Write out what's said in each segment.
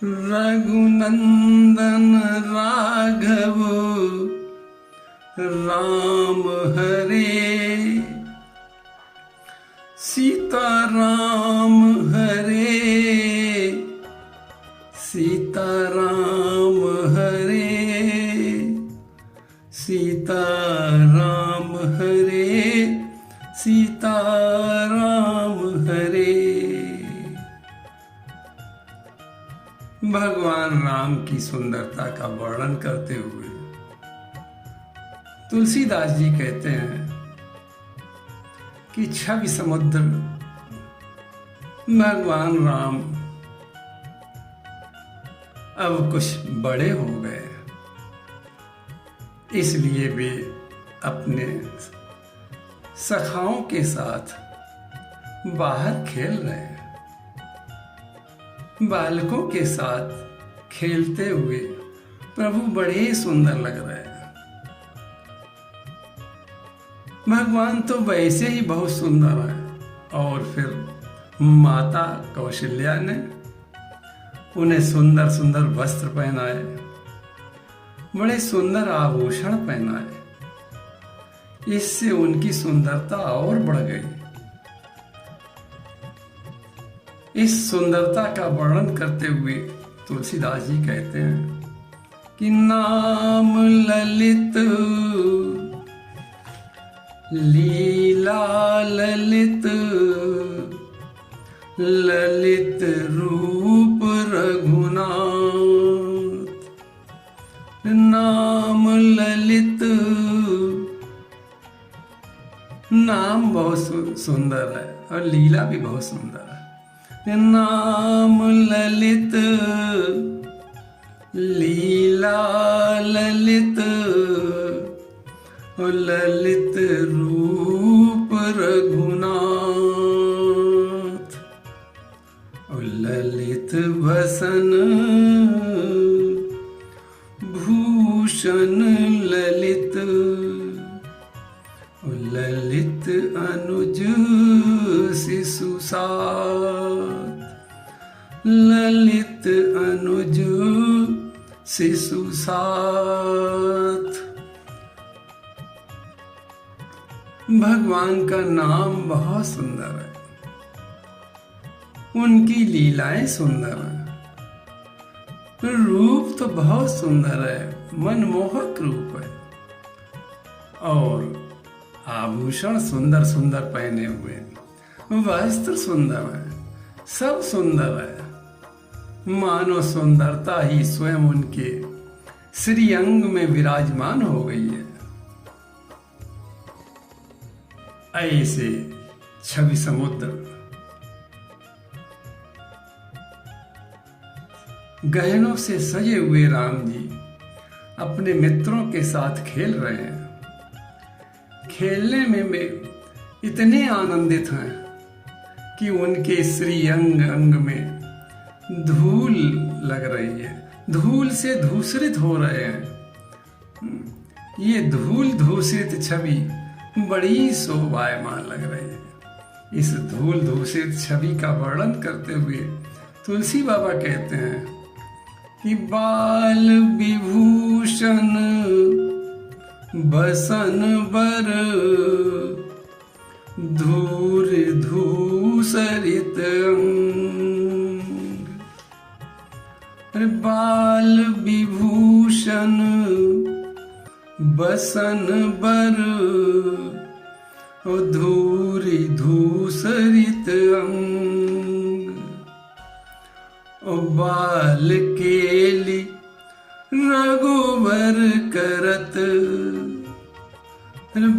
रघुनंदन राघव राम हरे, सीताराम हरे, सीताराम हरे, सीताराम हरे, सीताराम हरे। भगवान राम की सुंदरता का वर्णन करते हुए तुलसीदास जी कहते हैं कि छवि समुद्र भगवान राम अब कुछ बड़े हो गए, इसलिए वे अपने सखाओं के साथ बाहर खेल रहे हैं। बालकों के साथ खेलते हुए प्रभु बड़े ही सुंदर लग रहे हैं। भगवान तो वैसे ही बहुत सुंदर है, और फिर माता कौशल्या ने उन्हें सुंदर सुंदर वस्त्र पहनाए, बड़े सुंदर आभूषण पहनाए। इससे उनकी सुंदरता और बढ़ गई। इस सुंदरता का वर्णन करते हुए तुलसीदास जी कहते हैं कि नाम ललित लीला ललित, ललित रूप रघुनाथ। नाम ललित, नाम बहुत सुंदर है और लीला भी बहुत सुंदर है। नाम ललित लीला ललित, ललित रूप रघुनाथ। ललित भसन भूषण ललित, ललित अनुज शिशु साथ। ललित अनुज शिशु साथ। भगवान का नाम बहुत सुंदर है, उनकी लीलाएं सुंदर हैं, रूप तो बहुत सुंदर है, मनमोहक रूप है, और आभूषण सुंदर सुंदर पहने हुए, वस्त्र सुंदर है, सब सुंदर है। मानो सुंदरता ही स्वयं उनके श्रीअंग में विराजमान हो गई है। ऐसे छवि समुद्र गहनों से सजे हुए राम जी अपने मित्रों के साथ खेल रहे हैं। खेलने में वे इतने आनंदित हैं कि उनके श्रीअंग अंग में धूल लग रही है, धूल से धूसरित हो रहे हैं। ये धूल धूसरित छवि बड़ी शोभायमान लग रही है। इस धूल धूसरित छवि का वर्णन करते हुए तुलसी बाबा कहते हैं कि बाल विभूषण बसन बर, धूर धूसरित अंग। बाल विभूषण बसन बर, धूरी धूसरित अंग। बाल केली रघुवर करत,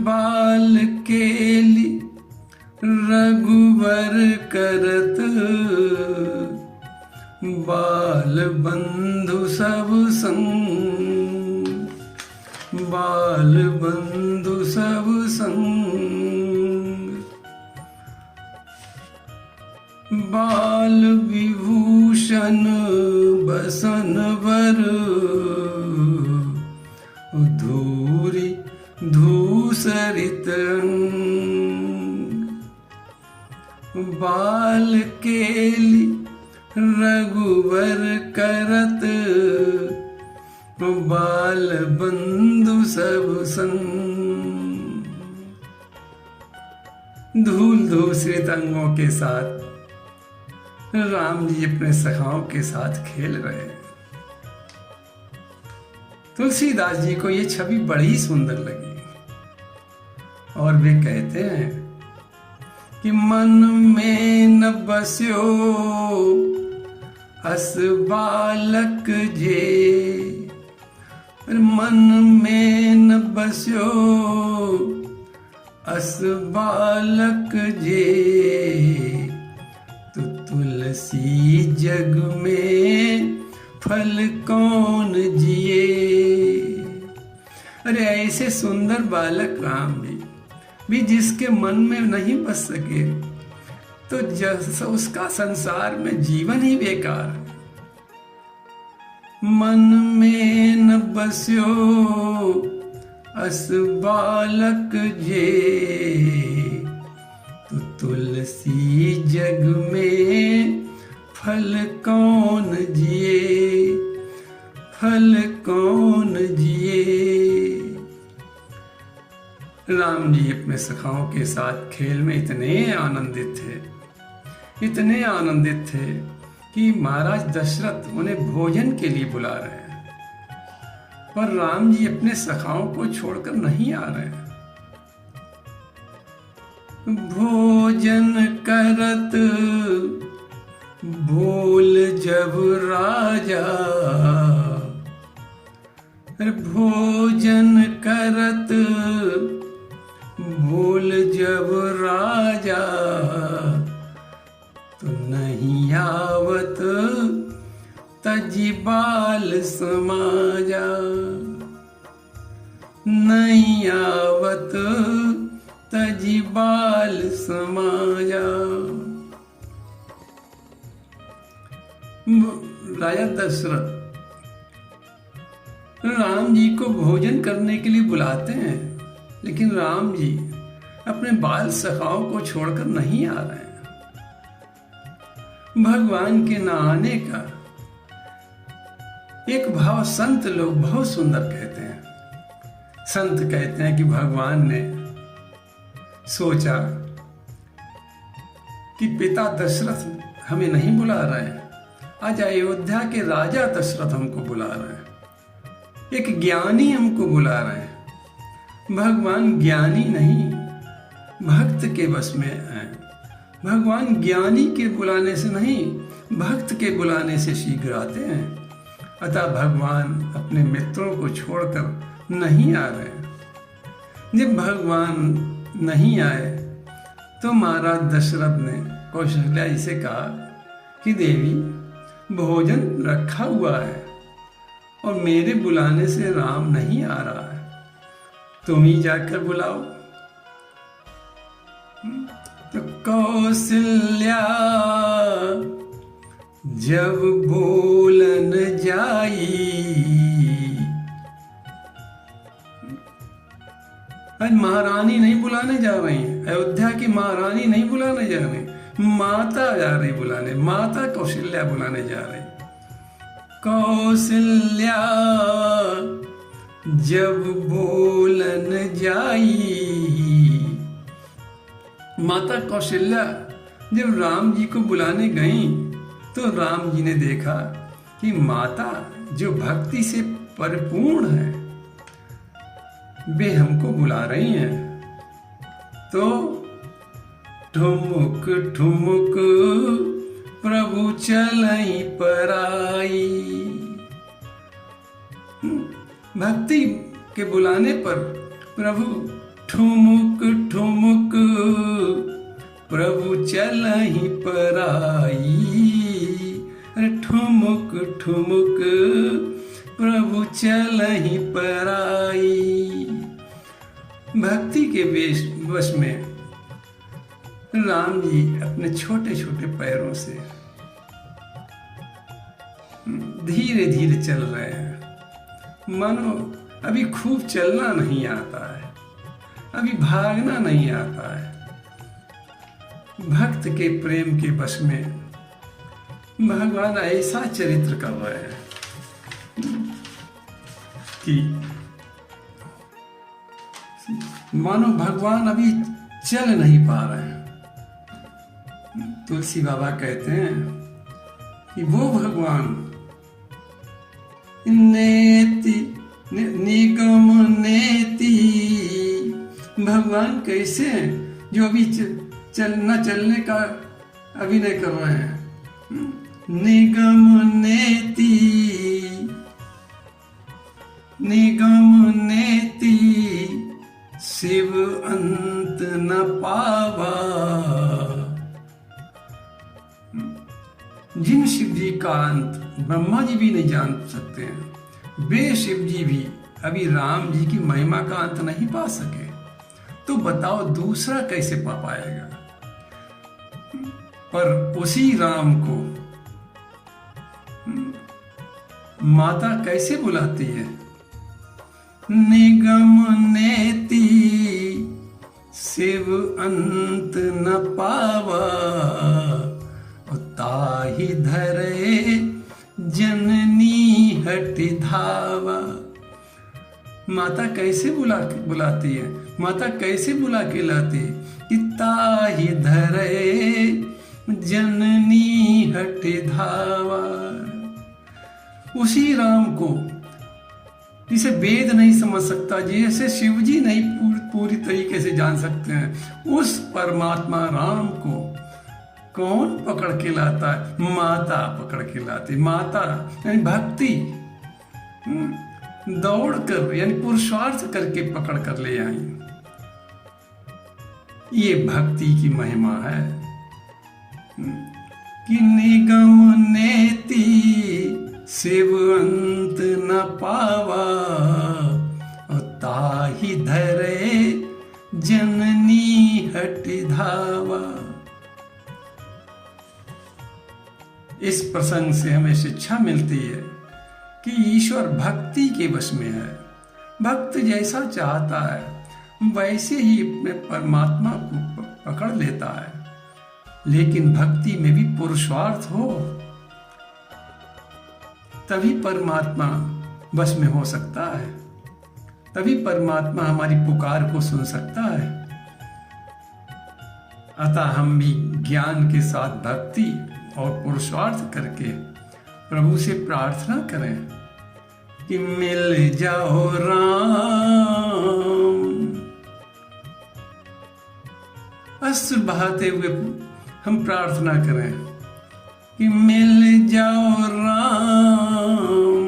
बाल केली रघुवर करत। बाल बंधु सब संग, बाल बंधु सब संग। बाल विभूषण बसन वर, धूरी धूसरित अंग। बाल केली रघुवर करत बाल बंधु सब संग। धूल धूसरित अंगों के साथ राम जी अपने सखाओं के साथ खेल रहे हैं। तुलसीदास जी को ये छवि बड़ी सुंदर लगी और वे कहते हैं कि मन में न बस्यो अस बालक जे, मन में न बस्यो अस बालक जे, तो तुलसी जग में फल कौन जिए। अरे ऐसे सुंदर बालक राम जी भी जिसके मन में नहीं बस सके तो जैसा उसका संसार में जीवन ही बेकार है। मन में न बस्यो अस बालक जे, तो तुलसी जग में फल कौन जिए, फल कौन जिए। राम जी अपने सखाओं के साथ खेल में इतने आनंदित थे, इतने आनंदित थे कि महाराज दशरथ उन्हें भोजन के लिए बुला रहे हैं, पर राम जी अपने सखाओं को छोड़कर नहीं आ रहे हैं। भोजन करत बोल जब राजा, भोजन करत बोल जब राजा, तो नहीं आवत तजी बाल समाजा, नहीं आवत तजी बाल समाजा। राजा दशरथ राम जी को भोजन करने के लिए बुलाते हैं, लेकिन राम जी अपने बाल सखाओं को छोड़कर नहीं आ रहे हैं। भगवान के न आने का एक भाव संत लोग बहुत सुंदर कहते हैं। संत कहते हैं कि भगवान ने सोचा कि पिता दशरथ हमें नहीं बुला रहे हैं, आज अयोध्या के राजा दशरथ हमको बुला रहे हैं, एक ज्ञानी हमको बुला रहे हैं। भगवान ज्ञानी नहीं, भक्त के बस में है। भगवान ज्ञानी के बुलाने से नहीं, भक्त के बुलाने से शीघ्र आते हैं। अतः भगवान अपने मित्रों को छोड़कर नहीं आ रहे। जब भगवान नहीं आए तो महाराज दशरथ ने कौशल्या जी से कहा कि देवी, भोजन रखा हुआ है और मेरे बुलाने से राम नहीं आ रहा है, तुम ही जाकर बुलाओ। तो कौशल्या जब बोलन जाई, आज महारानी नहीं बुलाने जा रही, अयोध्या की महारानी नहीं बुलाने जा रही, माता जा रही बुलाने, माता कौशल्या बुलाने जा रही। कौशल्या जब बोलन जाई, माता कौशल्या जब राम जी को बुलाने गईं तो राम जी ने देखा कि माता जो भक्ति से परिपूर्ण है वे हमको बुला रही हैं। तो ठुमुक ठुमुक प्रभु चलई पराई, भक्ति के बुलाने पर प्रभु ठुमुक ठुमुक प्रभु चलहि पराई, अरे ठुमुक ठुमुक प्रभु चलहि पराई। भक्ति के वश में राम जी अपने छोटे छोटे पैरों से धीरे धीरे चल रहे हैं। मानो अभी खूब चलना नहीं आता है, अभी भागना नहीं आता है। भक्त के प्रेम के वश में भगवान ऐसा चरित्र कर रहे हैं कि मानो भगवान अभी चल नहीं पा रहे हैं। तुलसी बाबा कहते हैं कि वो भगवान नेति निगम नेति, भगवान कैसे हैं जो अभी चलने का अभिनय कर रहे हैं। निगम नेति निगम नेति शिव अंत न पावा। जिन शिव जी का अंत ब्रह्मा जी भी नहीं जान सकते हैं, वे शिव जी भी अभी राम जी की महिमा का अंत नहीं पा सके, तो बताओ दूसरा कैसे पा पाएगा। पर उसी राम को माता कैसे बुलाती है। निगम नेति शिव अंत न पावा, ताहि धरे जननी हट धावा। माता कैसे बुलाती है, माता कैसे बुला के लाती है कि ताहि धरे जननी हट धावा। उसी राम को जिसे वेद नहीं समझ सकता, जैसे शिव जी नहीं पूरी तरीके से जान सकते हैं, उस परमात्मा राम को कौन पकड़ के लाता है। माता पकड़ के लाती। माता यानी भक्ति दौड़ कर यानी पुरुषार्थ करके पकड़ कर ले आई। ये भक्ति की महिमा है कि निगम नेति शिव अंत न पावा, ताहि धरे जननी हट धावा। इस प्रसंग से हमें शिक्षा मिलती है कि ईश्वर भक्ति के वश में है। भक्त जैसा चाहता है वैसे ही अपने परमात्मा को पकड़ लेता है, लेकिन भक्ति में भी पुरुषार्थ हो तभी परमात्मा वश में हो सकता है, तभी परमात्मा हमारी पुकार को सुन सकता है। अतः हम भी ज्ञान के साथ भक्ति और पुरुषार्थ करके प्रभु से प्रार्थना करें कि मिल जाओ राम। अश्रु बहाते हुए हम प्रार्थना करें कि मिल जाओ राम,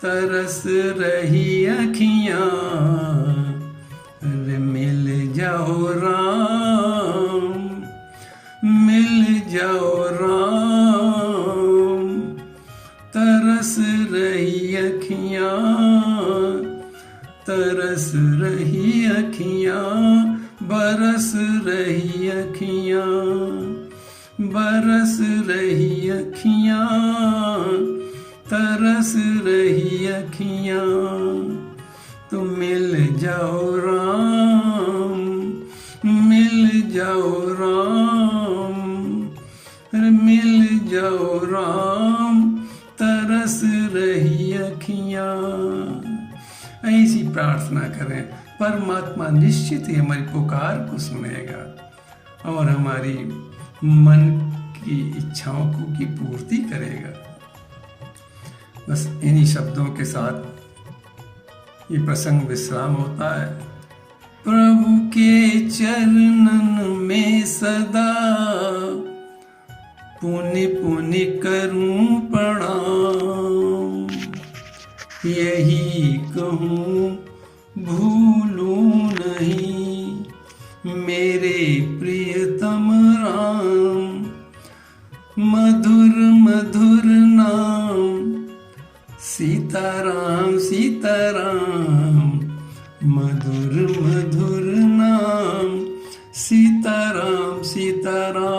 तरस रही अखियां। अरे मिल जाओ राम, मिल जाओ राम, तरस रही अखियां, तरस रही अखियां, बरस रही अखियां, बरस रही अखियां, तरस रही अखियां। तो मिल जाओ राम, मिल जाओ राम, मिल जाओ राम, तरस रही अखियां। ऐसी प्रार्थना करें, परमात्मा निश्चित ही हमारी पुकार को सुनेगा और हमारी मन की इच्छाओं की पूर्ति करेगा। बस इन्हीं शब्दों के साथ ये प्रसंग विश्राम होता है। प्रभु के चरणन में सदा पुण्य पुण्य करूं प्रणाम, यही कहूं भूलूं नहीं मेरे प्रियतम राम। मधुर मधुर नाम सीताराम सीताराम, मधुर मधुर नाम सीताराम सीताराम।